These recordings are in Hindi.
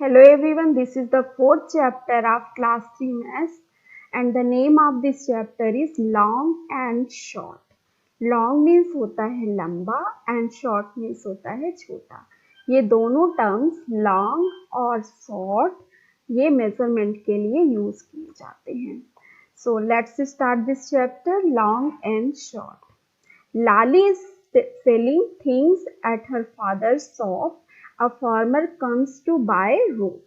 Hello everyone, this is the fourth chapter of class 3 maths and the name of this chapter is long and short. Long means होता है लंबा and short means होता है छोटा. ये दोनों terms long और short ये measurement के लिए यूज किए जाते हैं. So let's start this chapter long and short. Lali is selling things at her father's shop. A farmer comes to buy rope.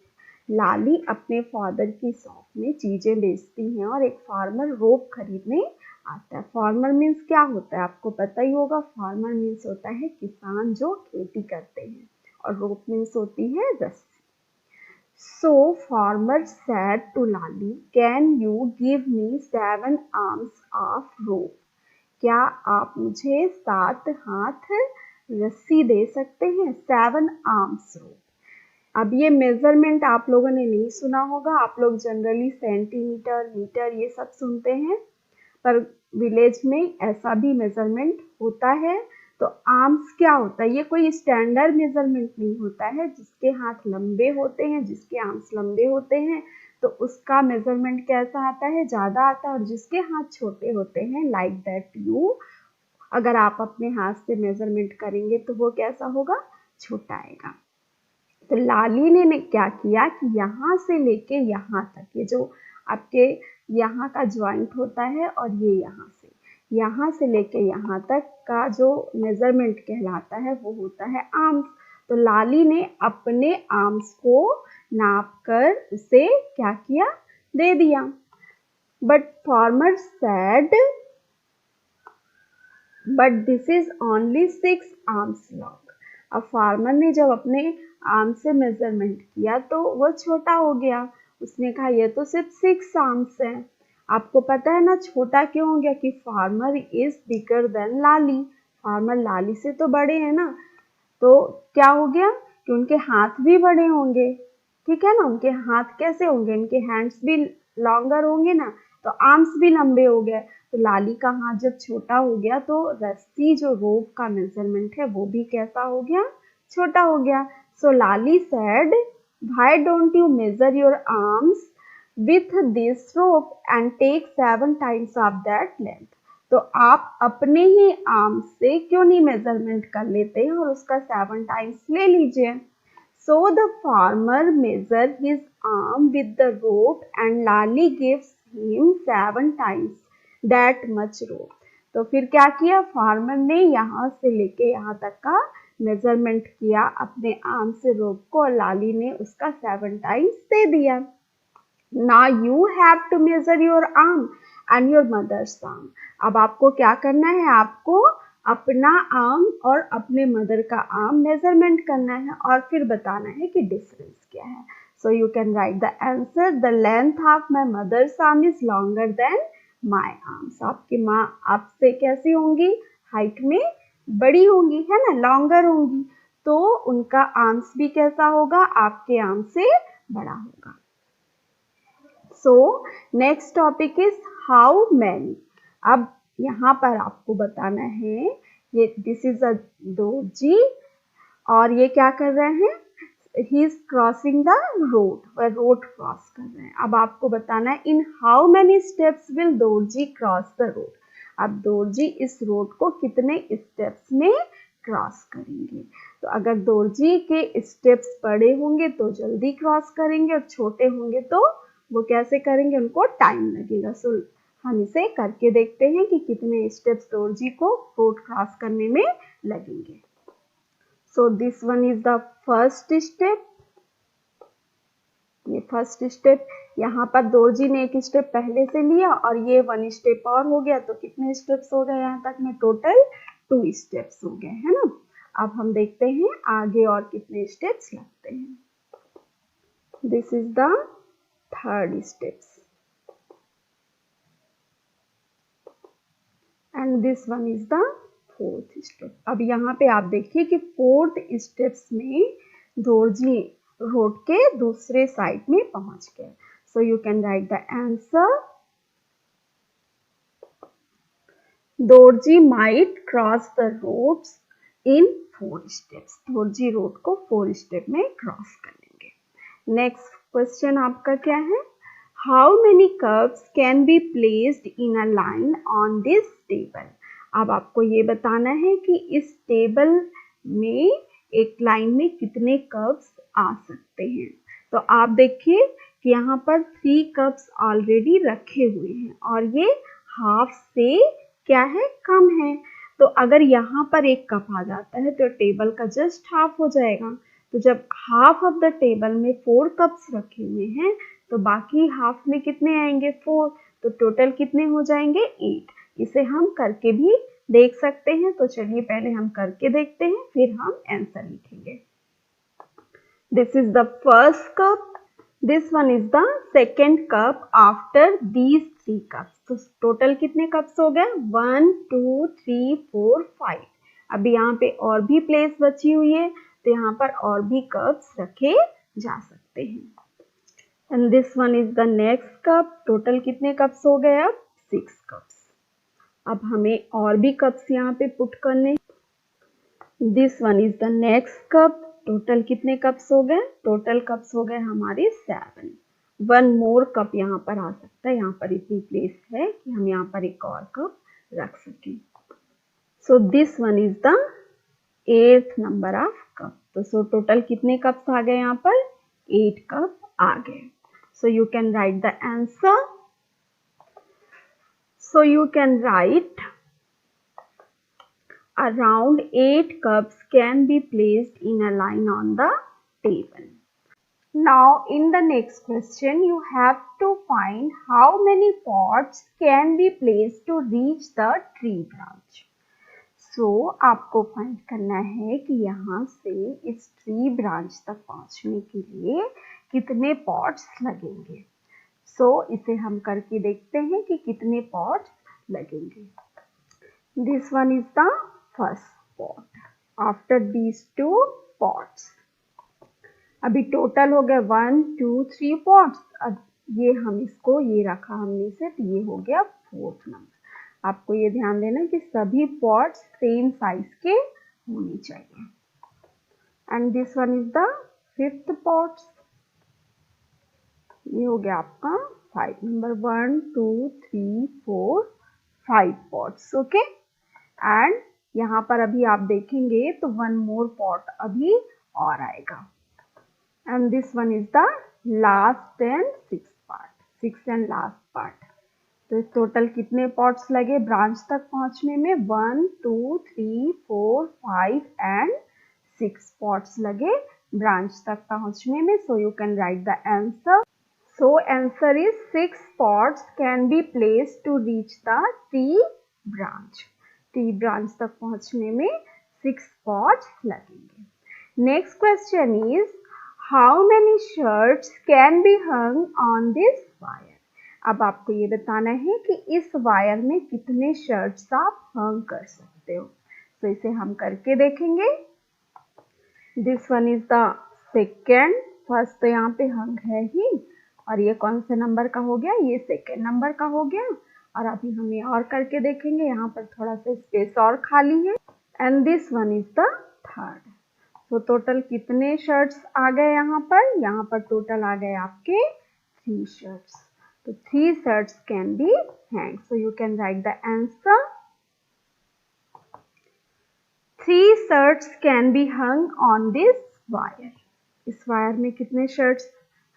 लाली अपने फादर की शॉप में चीजें बेचती हैं और एक फार्मर रोप खरीदने आता है. फार्मर मीन्स क्या होता है आपको पता ही होगा. फार्मर मीन्स होता है किसान जो खेती करते हैं और रोप मीन्स होती है रस्सी. So farmer said to Lali, "Can you give me 7 arms of rope?" क्या आप मुझे 7 हाथ रस्सी दे सकते हैं? 7 आर्म्स रोप. अब ये मेजरमेंट आप लोगों ने नहीं सुना होगा. आप लोग जनरली सेंटीमीटर मीटर ये सब सुनते हैं, पर विलेज में ऐसा भी मेजरमेंट होता है. तो आर्म्स क्या होता है? ये कोई स्टैंडर्ड मेजरमेंट नहीं होता है. जिसके हाथ लंबे होते हैं, जिसके आर्म्स लंबे होते हैं तो उसका मेजरमेंट कैसा आता है? ज़्यादा आता है. और जिसके हाथ छोटे होते हैं लाइक दैट यू, अगर आप अपने हाथ से मेजरमेंट करेंगे तो वो कैसा होगा? छोटा आएगा. तो लाली ने क्या किया कि यहाँ से लेके यहाँ तक, ये जो आपके यहाँ का ज्वाइंट होता है और ये यहाँ से लेके यहाँ तक का जो मेजरमेंट कहलाता है वो होता है आर्म्स. तो लाली ने अपने आर्म्स को नाप कर उसे क्या किया? दे दिया. But farmer said, but this is only 6 arms long. अब फार्मर ने जब अपने आर्म से मेजरमेंट किया तो वो छोटा हो गया. उसने कहा ये तो सिर्फ 6 आर्म्स हैं. आपको पता है ना छोटा क्यों हो गया? कि farmer is bigger than Lali. Farmer Lali से तो बड़े हैं ना. तो क्या हो गया कि उनके हाथ भी बड़े होंगे. ठीक है ना. उनके हाथ कैसे होंगे? उनके हैंड्स भी लॉन्गर होंगे ना, तो आर्म्स भी लंबे हो गए. तो लाली का हाथ जब छोटा हो गया तो रस्सी जो रोप का मेजरमेंट है वो भी कैसा हो गया? छोटा हो गया. सो लाली said, "Why don't you measure your arms with this rope and take 7 times of that length?" तो आप अपने ही आर्म से क्यों नहीं मेजरमेंट कर लेते हैं और उसका 7 टाइम्स ले लीजिए. So the farmer measured his arm with the rope and Lali gives him 7 times that much rope. तो फिर क्या किया? फार्मर ने यहाँ से लेके यहाँ तक का मेजरमेंट किया अपने आर्म से रोप को और लाली ने उसका 7 टाइम्स दे दिया. Now you have to measure your arm and your mother's arm. अब आपको क्या करना है? आपको अपना आर्म और अपने मदर का आर्म मेजरमेंट करना है और फिर बताना है कि डिफरेंस क्या है. So you can write the answer. The length of my mother's arm is longer than my arms. आपकी माँ आपसे कैसी होंगी? हाइट में बड़ी होंगी, है ना, लॉन्गर होंगी. तो उनका आर्म्स भी कैसा होगा? आपके आर्म से बड़ा होगा. So next topic is how many. अब यहाँ पर आपको बताना है, ये दिस इज अ दर्जी और ये क्या कर रहे हैं? He is crossing the road, वह रोड क्रॉस कर रहे हैं. अब आपको बताना है in how many steps will दर्जी क्रॉस द रोड. अब दर्जी इस रोड को कितने स्टेप्स में क्रॉस करेंगे? तो अगर दर्जी के स्टेप्स बड़े होंगे तो जल्दी क्रॉस करेंगे और छोटे होंगे तो वो कैसे करेंगे? उनको टाइम लगेगा. सो हम इसे करके देखते हैं कि कितने स्टेप्स दर्जी को रोड क्रॉस करने में लगेंगे. So this one is the first step. ये फर्स्ट स्टेप. यहाँ पर दर्जी ने एक स्टेप पहले से लिया और ये 1 स्टेप और हो गया. तो कितने स्टेप्स हो गए? यहाँ तक में टोटल 2 स्टेप्स हो गए, है ना. अब हम देखते हैं आगे और कितने स्टेप्स लगते हैं. This is the third steps and this one is the fourth step. अब यहाँ पे आप देखिए कि फोर्थ स्टेप्स में दर्जी रोड के दूसरे साइड में पहुंच गए. So you can write the answer. Darji might cross the roads in 4 steps. दर्जी रोड को 4 स्टेप में क्रॉस कर लेंगे. नेक्स्ट क्वेश्चन आपका क्या है? How many cups can be placed in a line on this table? अब आपको ये बताना है कि इस टेबल में एक लाइन में कितने कप्स आ सकते हैं। तो आप देखिए कि यहाँ पर 3 कप्स ऑलरेडी रखे हुए हैं और ये हाफ से क्या है, कम है। तो अगर यहाँ पर एक कप आ जाता है तो टेबल का जस्ट हाफ हो जाएगा। तो जब हाफ ऑफ द टेबल में 4 कप्स रखे हुए हैं तो बाकी हाफ में कितने आएंगे, 4। तो टोटल कितने हो जाएंगे, 8। इसे हम करके भी देख सकते हैं। तो चलिए पहले हम करके देखते हैं, फिर हम आंसर लिखेंगे। This is the first cup, this one is the second cup after these 3 cups. तो टोटल कितने कप्स हो गए, 1 2 3 4 5। अभी यहाँ पे और भी प्लेस बची हुई है तो यहाँ पर और भी कप्स रखे जा सकते हैं। And this one is the next cup. Total कितने कप्स हो गए, अब 6 कप्स। अब हमें और भी कप्स यहाँ पे पुट करने। This one is the next cup. Total कितने कप्स हो गए, टोटल कप्स हो गए हमारे 7। 1 मोर कप यहाँ पर आ सकता है, यहाँ पर इतनी प्लेस है कि हम यहाँ पर एक और कप रख सकें। So this one is the 8th number of cup. तो सो टोटल कितने कप्स आ गए, यहाँ पर 8 कप आ गए। So you can write the answer. So you can right around 8 cups can be placed in a line on the table. Now in the next question you have to find how many pots can be placed to reach the tree branch. So आपको फाइंड करना है कि यहाँ से इस ट्री ब्रांच तक पहुँचने के लिए कितने पॉट्स लगेंगे। So इसे हम करके देखते हैं कि कितने पॉट्स लगेंगे। This one is the first pot after these 2 pots. अभी टोटल हो गया 1 2 3 पॉट्स। अब ये हम इसको ये रखा हमने से, तो ये हो गया 4th नंबर। आपको ये ध्यान देना कि सभी पॉट्स सेम साइज के होने चाहिए। And this one is the 5th pot. ये हो गया आपका 5 नंबर। 1 2 3 4 5 पॉट्स। ओके। एंड यहाँ पर अभी आप देखेंगे तो 1 मोर पॉट अभी और आएगा। And this one is the last and 6th part, 6th and last part. तो टोटल कितने पॉट्स लगे ब्रांच तक पहुंचने में, 1 2 3 4 5 एंड 6 पॉट्स लगे ब्रांच तक पहुंचने में। So you can write the answer. So answer is 6 pots can be placed to reach the tree branch. Tree branch तक पहुंचने में 6 पॉट्स लगेंगे। Next question is how many shirts can be hung on this wire. अब आपको ये बताना है कि इस वायर में कितने शर्ट्स आप हंग कर सकते हो। तो इसे हम करके देखेंगे। This one is the second. First तो यहाँ पे हंग है ही, और ये कौन से नंबर का हो गया, ये 2nd नंबर का हो गया। और अभी हम ये और करके देखेंगे, यहाँ पर थोड़ा सा स्पेस और खाली है। And this one is the 3rd। तो टोटल कितने शर्ट्स आ गए यहाँ पर टोटल आ गए आपके 3 शर्ट्स। तो 3 shirts can B hang. So you can write the answer. 3 shirts can be hung on this wire. इस वायर में कितने शर्ट्स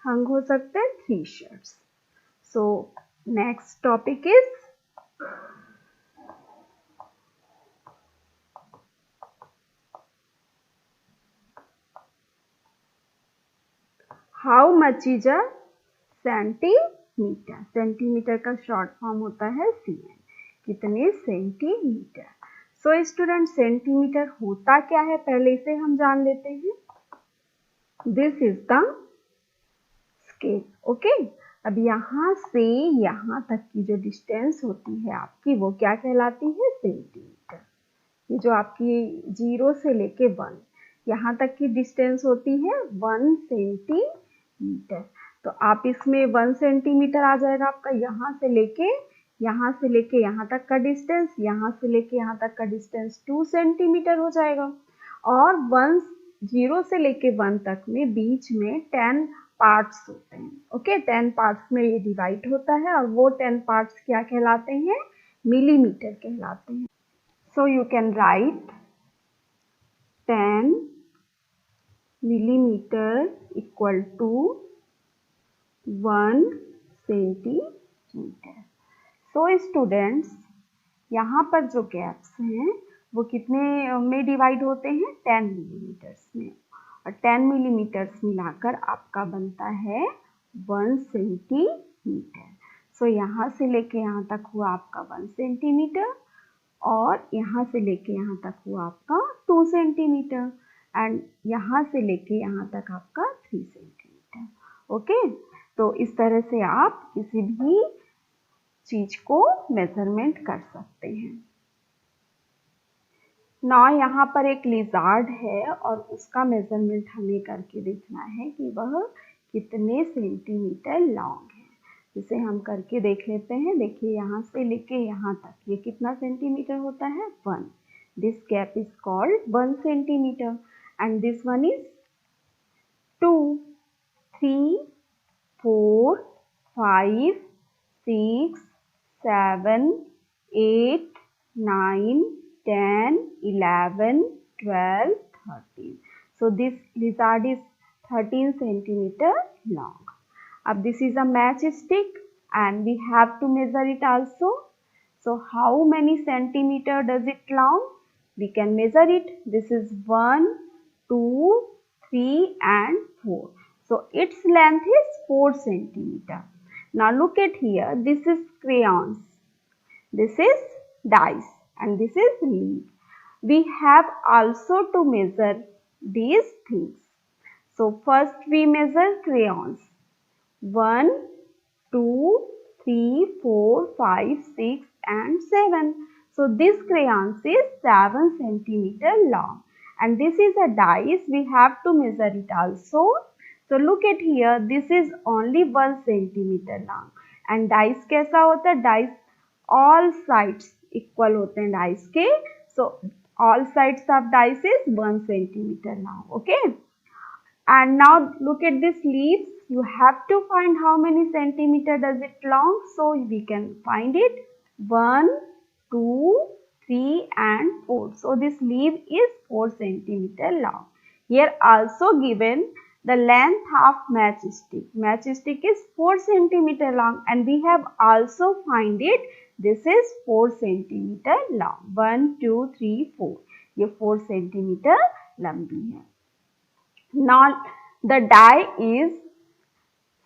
हंग हो सकते हैं, 3 shirts. So next topic is how much is a centimetre. Centimetre का शॉर्ट फॉर्म होता है cm। कितने सेंटीमीटर। सो स्टूडेंट सेंटीमीटर होता क्या है, पहले इसे हम जान लेते हैं। This is the scale. Okay. अब यहाँ से यहाँ तक की जो डिस्टेंस होती है आपकी, वो क्या कहलाती है, सेंटीमीटर। ये जो आपकी 0 से लेके 1 यहाँ तक की डिस्टेंस होती है 1 सेंटीमीटर। तो आप इसमें 1 सेंटीमीटर आ जाएगा आपका यहाँ से लेके यहाँ तक का डिस्टेंस, यहाँ से लेके यहाँ तक का डिस्टेंस 2 सेंटीमीटर हो जाएगा। और 0 से लेके 1 तक में बीच में 10 पार्ट्स होते हैं। ओके, 10 पार्ट्स में ये डिवाइड होता है और वो 10 पार्ट्स क्या कहलाते हैं? मिलीमीटर कहलाते हैं। सो you can right 10 millimeter equal to 1 centimetre. So students, यहाँ पर जो गैप्स हैं वो कितने में डिवाइड होते हैं? 10 मिलीमीटर्स में, और 10 मिलीमीटर्स मिलाकर आपका बनता है 1 सेंटीमीटर। सो यहाँ से लेके यहाँ तक हुआ आपका 1 सेंटीमीटर, और यहाँ से लेके यहाँ तक हुआ आपका 2 सेंटीमीटर, एंड यहाँ से लेके यहाँ तक आपका 3 सेंटीमीटर। ओके, तो इस तरह से आप किसी भी चीज को मेजरमेंट कर सकते हैं। ना यहाँ पर एक लिजार्ड है और उसका मेजरमेंट हमें करके देखना है कि वह कितने सेंटीमीटर लॉन्ग है। जिसे हम करके देख लेते हैं। देखिए, यहाँ से लेके यहाँ तक ये कितना सेंटीमीटर होता है? 1। This gap is called 1 centimetre, and this one is 2, 3, 4, 5, 6, 7, 8, 9, 10, 11, 12, 13. So this lizard is 13 centimeter long. अब this is a matchstick and we have to measure it also. So how many centimeter does it long? We can measure it. This is 1, 2, 3 and 4. So its length is 4 centimeter. Now look at here. This is crayons. This is dice and this is leaf. We have also to measure these things. So first we measure crayons. 1, 2, 3, 4, 5, 6 and 7. So this crayons is 7 centimeter long, and this is a dice. We have to measure it also. So look at here, this is only 1 centimeter long, and dice कैसा होता है? Dice all sides equal होते हैं dice के. So all sides of dice is 1 centimeter long. Okay. And now look at this leaves. You have to find how many centimeter does it long. So we can find it 1, 2, 3 and 4. So this leaf is 4 centimeter long. Here also given the length of matchstick. Matchstick is 4 centimeter long, and we have also find it. This is 4 centimeter long. 1, 2, 3, 4. ये 4 centimeter लंबी है. Now the die is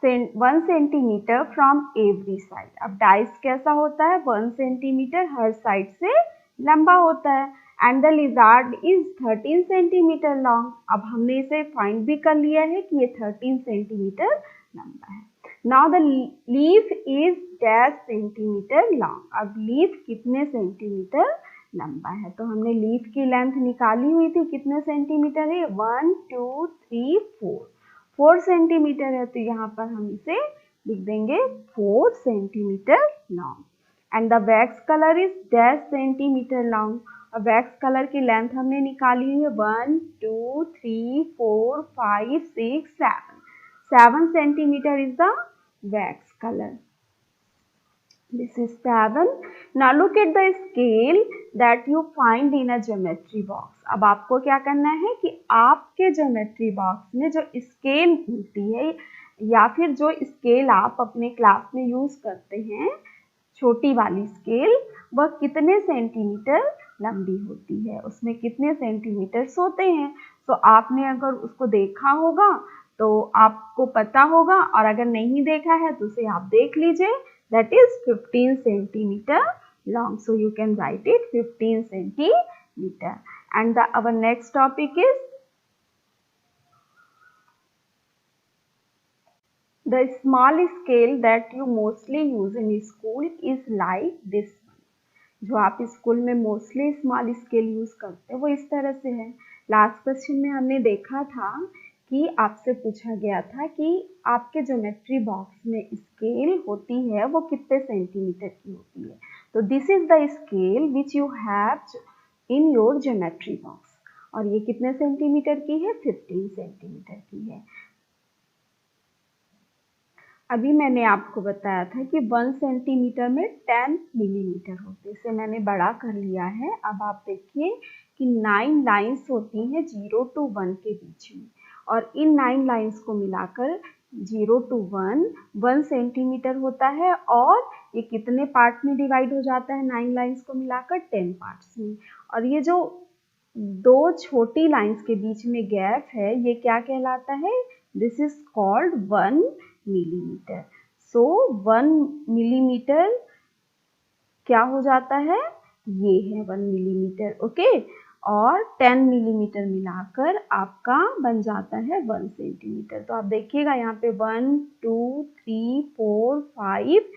1 centimeter from every side. अब डाइस कैसा होता है? 1 सेंटीमीटर हर साइड से लंबा होता है, and the lizard is 13 centimetre long. अब हमने इसे फाइंड भी कर लिया है कि ये 13 सेंटीमीटर लंबा है. Now the leaf is dash centimetre long. अब लीफ कितने सेंटीमीटर लंबा है? तो हमने लीफ की लेंथ निकाली हुई थी, कितने सेंटीमीटर है? 1, 2, 3, 4. 4 सेंटीमीटर है, तो यहाँ पर हम इसे लिख देंगे 4 centimetre long. And the wax colour is dash centimetre long. और वैक्स कलर की लेंथ हमने निकाली हुई है 1, 2, 3, 4, 5, 6, 7. 7 centimetre is the wax colour. This is 7. Now look at the scale that you find in a geometry box. अब आपको क्या करना है कि आपके geometry box में जो स्केल मिलती है, या फिर जो स्केल आप अपने क्लास में यूज करते हैं, छोटी वाली स्केल, वह कितने सेंटीमीटर लंबी होती है, उसमें कितने सेंटीमीटर्स होते हैं. तो आपने अगर उसको देखा होगा तो आपको पता होगा, और अगर नहीं देखा है तो उसे आप देख लीजिए. That is 15 centimeter long. So you can write it 15 centimeter. And our next topic is the small scale that you mostly use in school is like this one. जो आप स्कूल में मोस्टली स्मॉल स्केल यूज करते हैं वो इस तरह से है. लास्ट क्वेश्चन में हमने देखा था कि आपसे पूछा गया था कि आपके ज्योमेट्री बॉक्स में स्केल होती है वो कितने सेंटीमीटर की होती है. तो this is the scale which you have in your geometry box, और ये कितने सेंटीमीटर की है? 15 सेंटीमीटर की है. अभी मैंने आपको बताया था कि 1 सेंटीमीटर में 10 मिलीमीटर होते हैं, इसे मैंने बड़ा कर लिया है। अब आप देखिए कि 9 लाइंस होती हैं 0 to 1 के बीच में, और इन 9 लाइंस को मिलाकर 0 to 1 सेंटीमीटर होता है, और ये कितने पार्ट में डिवाइड हो जाता है 9 लाइंस को मिलाकर? 10 पार्ट्स में। और ये जो दो छोटी लाइंस के बीच में गैप है, ये क्या कहलाता है? This is called 1 millimetre. So 1 millimetre क्या हो जाता है? ये है 1 मिलीमीटर, ओके। और 10 मिलीमीटर मिलाकर आपका बन जाता है 1 सेंटीमीटर। तो आप देखिएगा यहाँ पे 1 2 3 4 5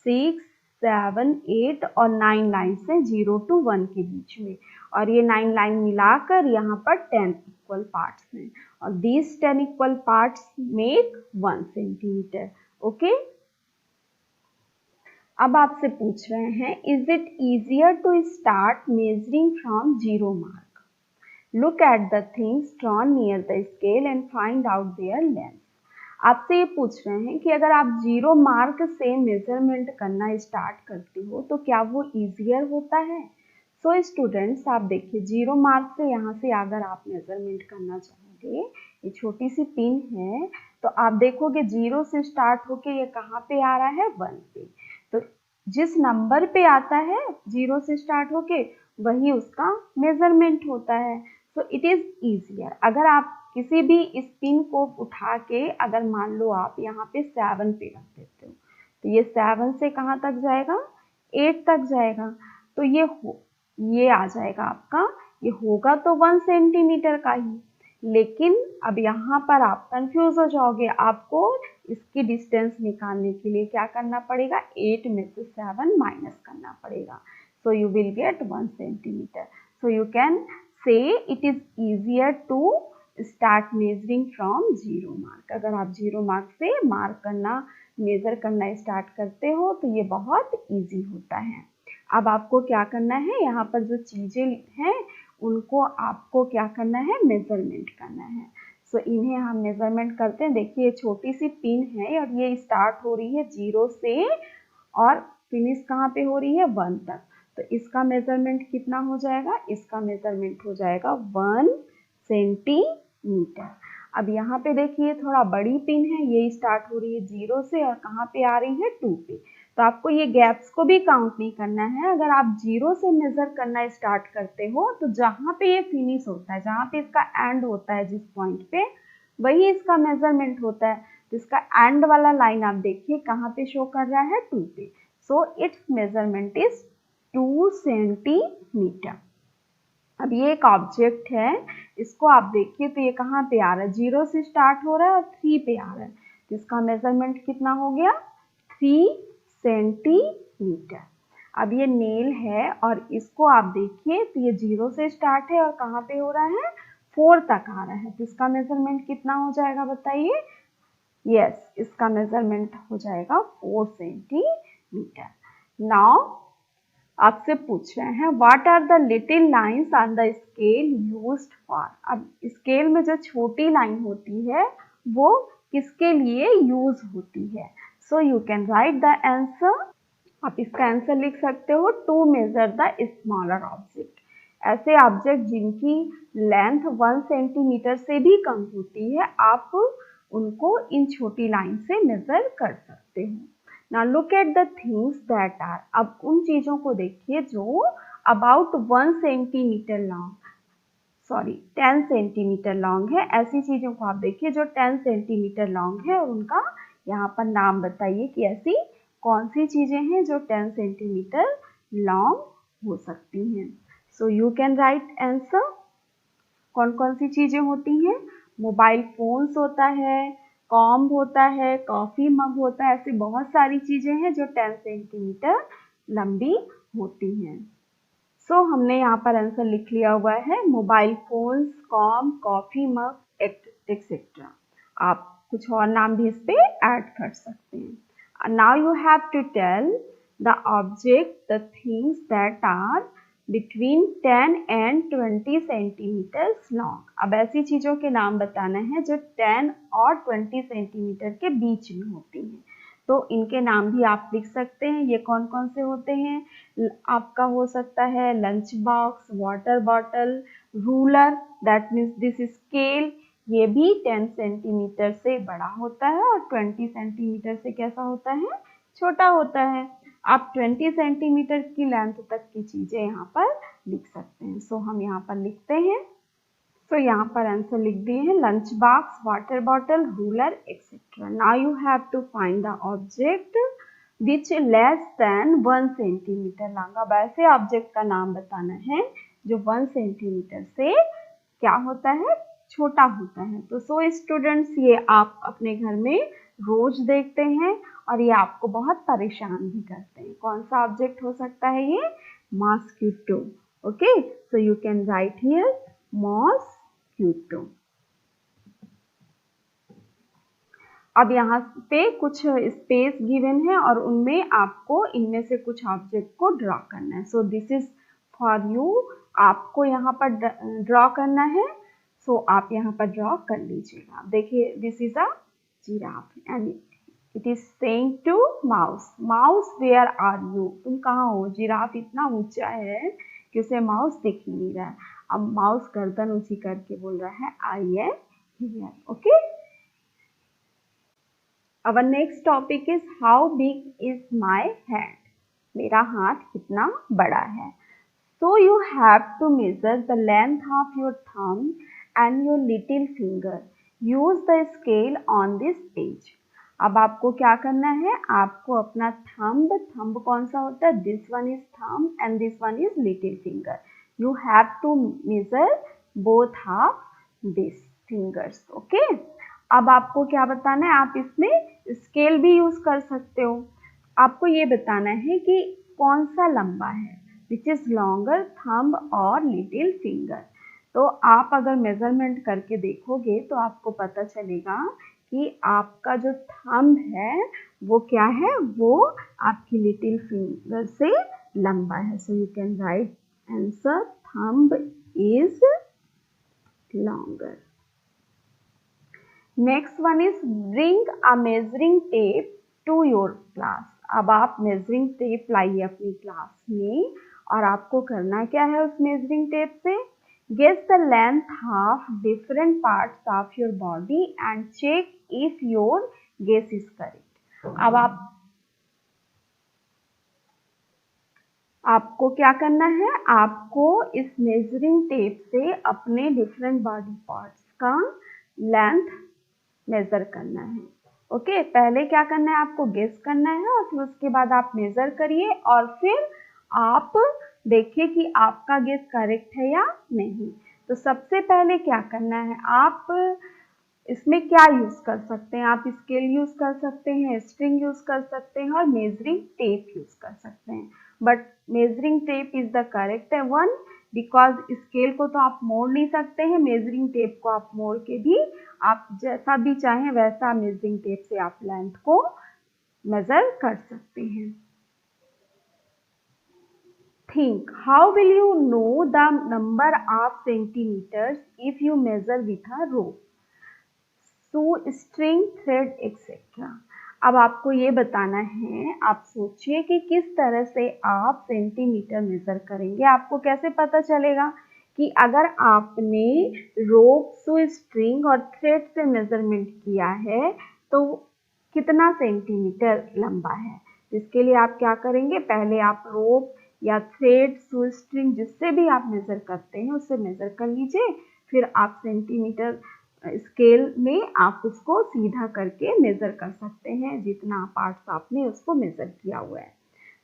6 7 8 और 9 लाइन्स हैं 0 to 1 के बीच में, और ये 9 लाइन मिलाकर यहाँ पर 10 इक्वल पार्ट्स हैं, और these 10 equal parts make 1 centimetre, okay. अब आपसे पूछ रहे हैं, is it easier to start measuring from 0 mark? Look at the things drawn near the scale and find out their length. आपसे ये पूछ रहे हैं कि अगर आप 0 मार्क से मेजरमेंट करना स्टार्ट करते हो तो क्या वो ईजियर होता है? सो स्टूडेंट्स, आप देखिए 0 मार्क से यहाँ से अगर आप मेजरमेंट करना चाहोगे, ये छोटी सी पिन है, तो आप देखोगे 0 से स्टार्ट होके ये कहाँ पे आ रहा है? 1 पे। तो जिस नंबर पे आता है 0 से स्टार्ट होके, वही उसका मेजरमेंट होता है। So it is easier. अगर आप किसी भी इस पिन को उठा के अगर मान लो आप यहाँ पे 7 पे रख देते हो, तो ये 7 से कहाँ तक जाएगा? 8 तक जाएगा। तो ये आ जाएगा आपका, ये होगा तो 1 सेंटीमीटर का ही, लेकिन अब यहाँ पर आप कंफ्यूज हो जाओगे। आपको इसकी डिस्टेंस निकालने के लिए क्या करना पड़ेगा? 8 में से 7 माइनस करना पड़ेगा। So you will get 1 centimetre. So you can say it is easier to start measuring from 0 mark. अगर आप 0 मार्क से मार्क करना, मेजर करना स्टार्ट करते हो तो ये बहुत ईजी होता है। अब आपको क्या करना है, यहाँ पर जो चीजें हैं उनको आपको क्या करना है? मेजरमेंट करना है। सो इन्हें हम मेजरमेंट करते हैं। देखिए छोटी सी पिन है और ये स्टार्ट हो रही है 0 से और फिनिश कहाँ पे हो रही है? 1 तक। तो इसका मेजरमेंट कितना हो जाएगा? इसका मेजरमेंट हो जाएगा 1 सेंटीमीटर। अब यहाँ पे देखिए थोड़ा बड़ी पिन है, ये स्टार्ट हो रही है 0 से और कहाँ पे आ रही है? 2 पे। तो आपको ये गैप्स को भी काउंट नहीं करना है। अगर आप 0 से मेजर करना स्टार्ट करते हो तो जहाँ पे ये फिनिश होता है, जहाँ पे इसका एंड होता है जिस पॉइंट पे, वही इसका मेजरमेंट होता है। तो इसका एंड वाला लाइन आप देखिए कहाँ पे शो कर रहा है? 2 पे। So it's measurement is 2 centimetre. अब ये एक ऑब्जेक्ट है, इसको आप देखिए तो ये कहाँ पे आ रहा है? 0 से स्टार्ट हो रहा है और 3 पे आ रहा है। तो इसका मेजरमेंट कितना हो गया? 3 सेंटीमीटर। अब ये नेल है और इसको आप देखिए तो ये 0 से स्टार्ट है और कहाँ पे हो रहा है? 4 तक आ रहा है। तो इसका मेजरमेंट कितना हो जाएगा बताइए? यस, इसका मेजरमेंट हो जाएगा 4 सेंटीमीटर। नाउ आपसे पूछ रहे हैं, what are the little lines on the scale used for? अब स्केल में जो छोटी लाइन होती है वो किसके लिए यूज होती है? So you can write the answer. आप इसका आंसर लिख सकते हो, to measure the smaller object. ऐसे ऑब्जेक्ट जिनकी लेंथ 1 सेंटीमीटर से भी कम होती है, आप उनको इन छोटी लाइन से मेजर कर सकते हो। Now look at the things that are, अब उन चीजों को देखिए जो about 1 centimetre long, sorry 10 centimetre long है। ऐसी चीजों को आप देखिए जो 10 सेंटीमीटर लॉन्ग है और उनका यहाँ पर नाम बताइए कि ऐसी कौन सी चीजें हैं जो 10 सेंटीमीटर लॉन्ग हो सकती हैं। सो यू कैन राइट आंसर। कौन कौन सी चीजें होती हैं? मोबाइल फोन्स होता है, कॉम्ब होता है, कॉफी मग होता है, ऐसी बहुत सारी चीजें हैं जो 10 सेंटीमीटर लंबी होती हैं। सो हमने यहाँ पर आंसर लिख लिया हुआ है, mobile phones, comb, coffee mug etcetera. आप कुछ और नाम भी इस पे ऐड कर सकते हैं। Now you have to tell the object, the things that are between 10 and 20 centimetres long. अब ऐसी चीज़ों के नाम बताना है जो 10 और 20 सेंटीमीटर के बीच में होती हैं। तो इनके नाम भी आप लिख सकते हैं। ये कौन कौन से होते हैं? आपका हो सकता है lunch box, water bottle, ruler, that means this scale, ये भी 10 सेंटीमीटर से बड़ा होता है और 20 सेंटीमीटर से कैसा होता है? छोटा होता है। आप 20 सेंटीमीटर की लेंथ तक की चीजें यहाँ पर लिख सकते हैं। सो हम यहाँ पर लिखते हैं। तो यहाँ पर आंसर लिख दिए हैं lunch box, water bottle, ruler etcetera. Now you have to find the object which less than 1 centimetre long. अब ऐसे ऑब्जेक्ट का नाम बताना है जो 1 सेंटीमीटर से क्या होता है? छोटा होता है। तो सो स्टूडेंट्स, ये आप अपने घर में रोज देखते हैं और ये आपको बहुत परेशान भी करते हैं। कौन सा ऑब्जेक्ट हो सकता है ये? Mosquito. Okay, so you can right here mosquito. अब यहाँ पे कुछ स्पेस गिवन है और उनमें आपको इनमें से कुछ ऑब्जेक्ट को ड्रॉ करना है। So this is for you, आपको यहाँ पर ड्रॉ करना है। सो आप यहाँ पर ड्रॉ कर लीजिएगा। देखिए, this is a giraffe and it is saying to mouse, mouse where are you? तुम कहाँ हो? जिराफ इतना ऊंचा है कि उसे माउस दिख ही नहीं रहा है। अब माउस गर्दन ऊंची करके बोल रहा है I am here. Okay, our next topic is how big is my hand? मेरा हाथ कितना बड़ा है? So you have to measure the length of your thumb and your little finger. Use the scale on this page. अब आपको क्या करना है? आपको अपना थंब कौन सा होता है? This one is thumb and this one is little finger. You have to measure both of these fingers. Okay? अब आपको क्या बताना है? आप इसमें स्केल भी यूज कर सकते हो। आपको ये बताना है कि कौन सा लंबा है, विच इज लॉन्गर, थंब और लिटिल फिंगर। तो आप अगर मेजरमेंट करके देखोगे तो आपको पता चलेगा कि आपका जो थंब है वो क्या है? वो आपकी लिटिल फिंगर से लंबा है। So you can write answer, thumb is longer. Next one is bring a measuring tape to your class. अब आप मेजरिंग टेप लाइए अपनी क्लास में और आपको करना क्या है उस मेजरिंग टेप से? Guess the length of different parts of your body and check if your guess is correct. अब आपको क्या करना है? आपको इस मेजरिंग टेप से अपने डिफरेंट बॉडी पार्ट्स का लेंथ मेजर करना है। ओके, पहले क्या करना है? आपको गेस करना है और फिर उसके बाद आप मेजर करिए और फिर आप देखिए कि आपका गेस करेक्ट है या नहीं। तो सबसे पहले क्या करना है? आप इसमें क्या यूज कर सकते हैं? आप स्केल यूज कर सकते हैं, स्ट्रिंग यूज कर सकते हैं और मेजरिंग टेप यूज कर सकते हैं। But measuring tape is the correct one, because scale को तो आप मोड़ नहीं सकते हैं, मेजरिंग टेप को आप मोड़ के भी आप जैसा भी चाहें वैसा मेजरिंग टेप से आप लेंथ को मेजर कर सकते हैं। Think, how will you know the number of centimeters if you measure with a rope? String, thread etcetera. अब आपको ये बताना है, आप सोचिए कि किस तरह से आप सेंटीमीटर मेजर करेंगे। आपको कैसे पता चलेगा कि अगर आपने रोप, स्ट्रिंग और थ्रेड से मेजरमेंट किया है तो कितना सेंटीमीटर लंबा है? इसके लिए आप क्या करेंगे? पहले आप रोप या थ्रेड, स्ट्रिंग जिससे भी आप मेजर करते हैं उससे मेजर कर लीजिए, फिर आप सेंटीमीटर स्केल में आप उसको सीधा करके मेजर कर सकते हैं जितना पार्ट्स आपने उसको मेजर किया हुआ है।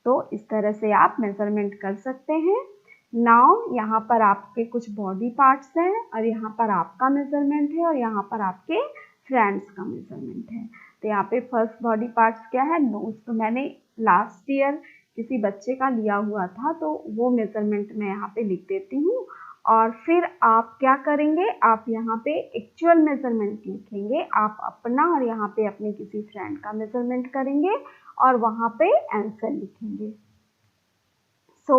तो इस तरह से आप मेजरमेंट कर सकते हैं। नाउ यहाँ पर आपके कुछ बॉडी पार्ट्स हैं और यहाँ पर आपका मेजरमेंट है और यहाँ पर आपके फ्रेंड्स का मेजरमेंट है। तो यहाँ पे फर्स्ट बॉडी पार्ट्स क्या है? नोज। तो मैंने लास्ट ईयर किसी बच्चे का लिया हुआ था तो वो मेजरमेंट मैं यहाँ पे लिख देती हूँ और फिर आप क्या करेंगे? आप यहाँ पे एक्चुअल मेजरमेंट लिखेंगे, आप अपना और यहाँ पे अपने किसी फ्रेंड का मेजरमेंट करेंगे और वहाँ पे आंसर लिखेंगे। सो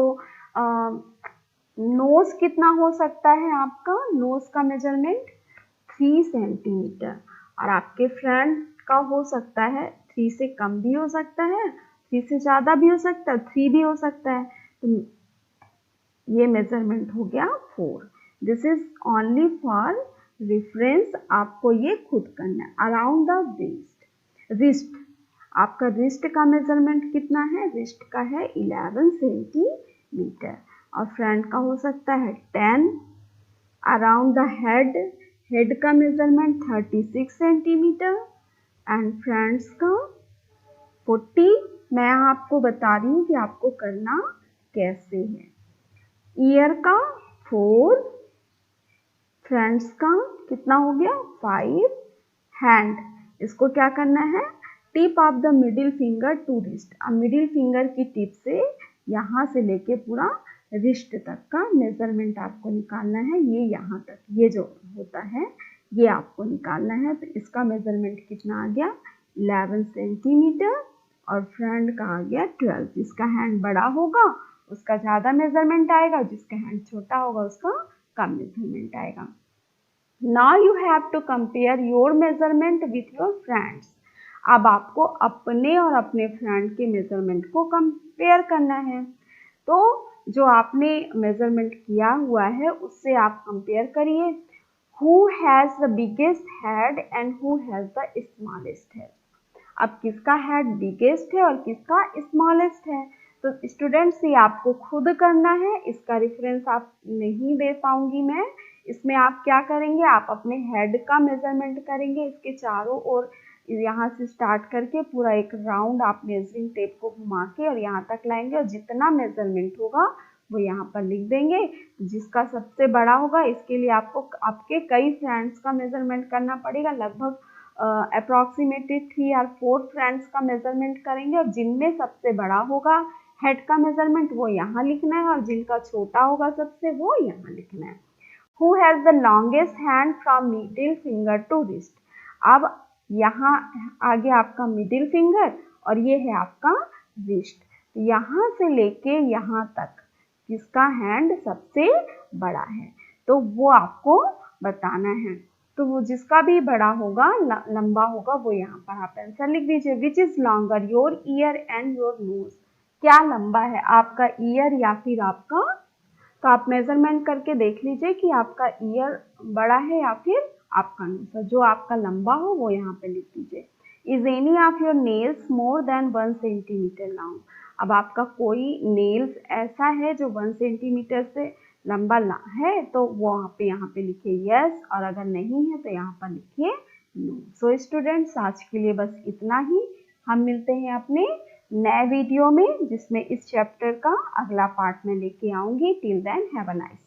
नोज कितना हो सकता है आपका? नोज का मेजरमेंट 3 सेंटीमीटर और आपके फ्रेंड का हो सकता है 3 से कम भी हो सकता है, 3 से ज़्यादा भी हो सकता है, 3 भी हो सकता है। तो ये मेजरमेंट हो गया 4। This is only for reference, आपको ये खुद करना है। अराउंड द रिस्ट, आपका रिस्ट का मेजरमेंट कितना है? रिस्ट का है 11 सेंटीमीटर और फ्रंट का हो सकता है 10। अराउंड द हेड का मेजरमेंट 36 सेंटीमीटर एंड फ्रंट्स का 40। मैं आपको बता रही हूँ कि आपको करना कैसे है। ईयर का 4, फ्रंट्स का कितना हो गया 5। हैंड, इसको क्या करना है? Tip of the middle finger to wrist. अब मिडिल फिंगर की टिप से यहाँ से लेके पूरा रिस्ट तक का मेजरमेंट आपको निकालना है। ये यहाँ तक, ये जो होता है ये आपको निकालना है। तो इसका मेजरमेंट कितना आ गया? 11 सेंटीमीटर और फ्रंट का आ गया 12। जिसका हैंड बड़ा होगा उसका ज़्यादा मेजरमेंट आएगा, जिसका हैंड छोटा होगा उसका कम मेजरमेंट आएगा। Now you have to compare your measurement with your friends. अब आपको अपने और अपने फ्रेंड के मेजरमेंट को कंपेयर करना है। तो जो आपने मेजरमेंट किया हुआ है उससे आप कंपेयर करिए। Who has the biggest head and who has the smallest head. अब किसका हेड बिगेस्ट है और किसका स्मॉलेस्ट है? तो स्टूडेंट्स ये आपको खुद करना है, इसका रेफरेंस आप नहीं दे पाऊंगी मैं। इसमें आप क्या करेंगे? आप अपने हेड का मेजरमेंट करेंगे, इसके चारों ओर यहाँ से स्टार्ट करके पूरा एक राउंड आप मेजरिंग टेप को घुमा के और यहाँ तक लाएंगे और जितना मेजरमेंट होगा वो यहाँ पर लिख देंगे। जिसका सबसे बड़ा होगा इसके लिए आपको आपके कई फ्रेंड्स का मेजरमेंट करना पड़ेगा। लगभग अप्रॉक्सीमेटली 3 और 4 फ्रेंड्स का मेजरमेंट करेंगे और जिनमें सबसे बड़ा होगा हेड का मेजरमेंट वो यहाँ लिखना है और जिनका छोटा होगा सबसे वो यहाँ लिखना है। Who has the longest hand from middle finger to wrist? अब यहाँ आगे आपका मिडिल फिंगर और ये है आपका रिस्ट। यहाँ से लेके यहाँ तक किसका हैंड सबसे बड़ा है तो वो आपको बताना है। तो वो जिसका भी बड़ा होगा लंबा होगा वो यहाँ पर आप आंसर लिख दीजिए। Which is longer, your year and your nose. क्या लंबा है, आपका ईयर या फिर आपका? तो आप मेजरमेंट करके देख लीजिए कि आपका ईयर बड़ा है या फिर आपका नोज। जो आपका लंबा हो वो यहाँ पे लिख दीजिए। Is any of your nails more than 1 centimetre long. अब आपका कोई नेल्स ऐसा है जो 1 सेंटीमीटर से लंबा है तो वो यहाँ पे लिखिए यस, और अगर नहीं है तो यहाँ पर लिखिए नो। सो स्टूडेंट्स आज के लिए बस इतना ही। हम मिलते हैं अपने नए वीडियो में जिसमें इस चैप्टर का अगला पार्ट में लेके आऊंगी। Till then have a nice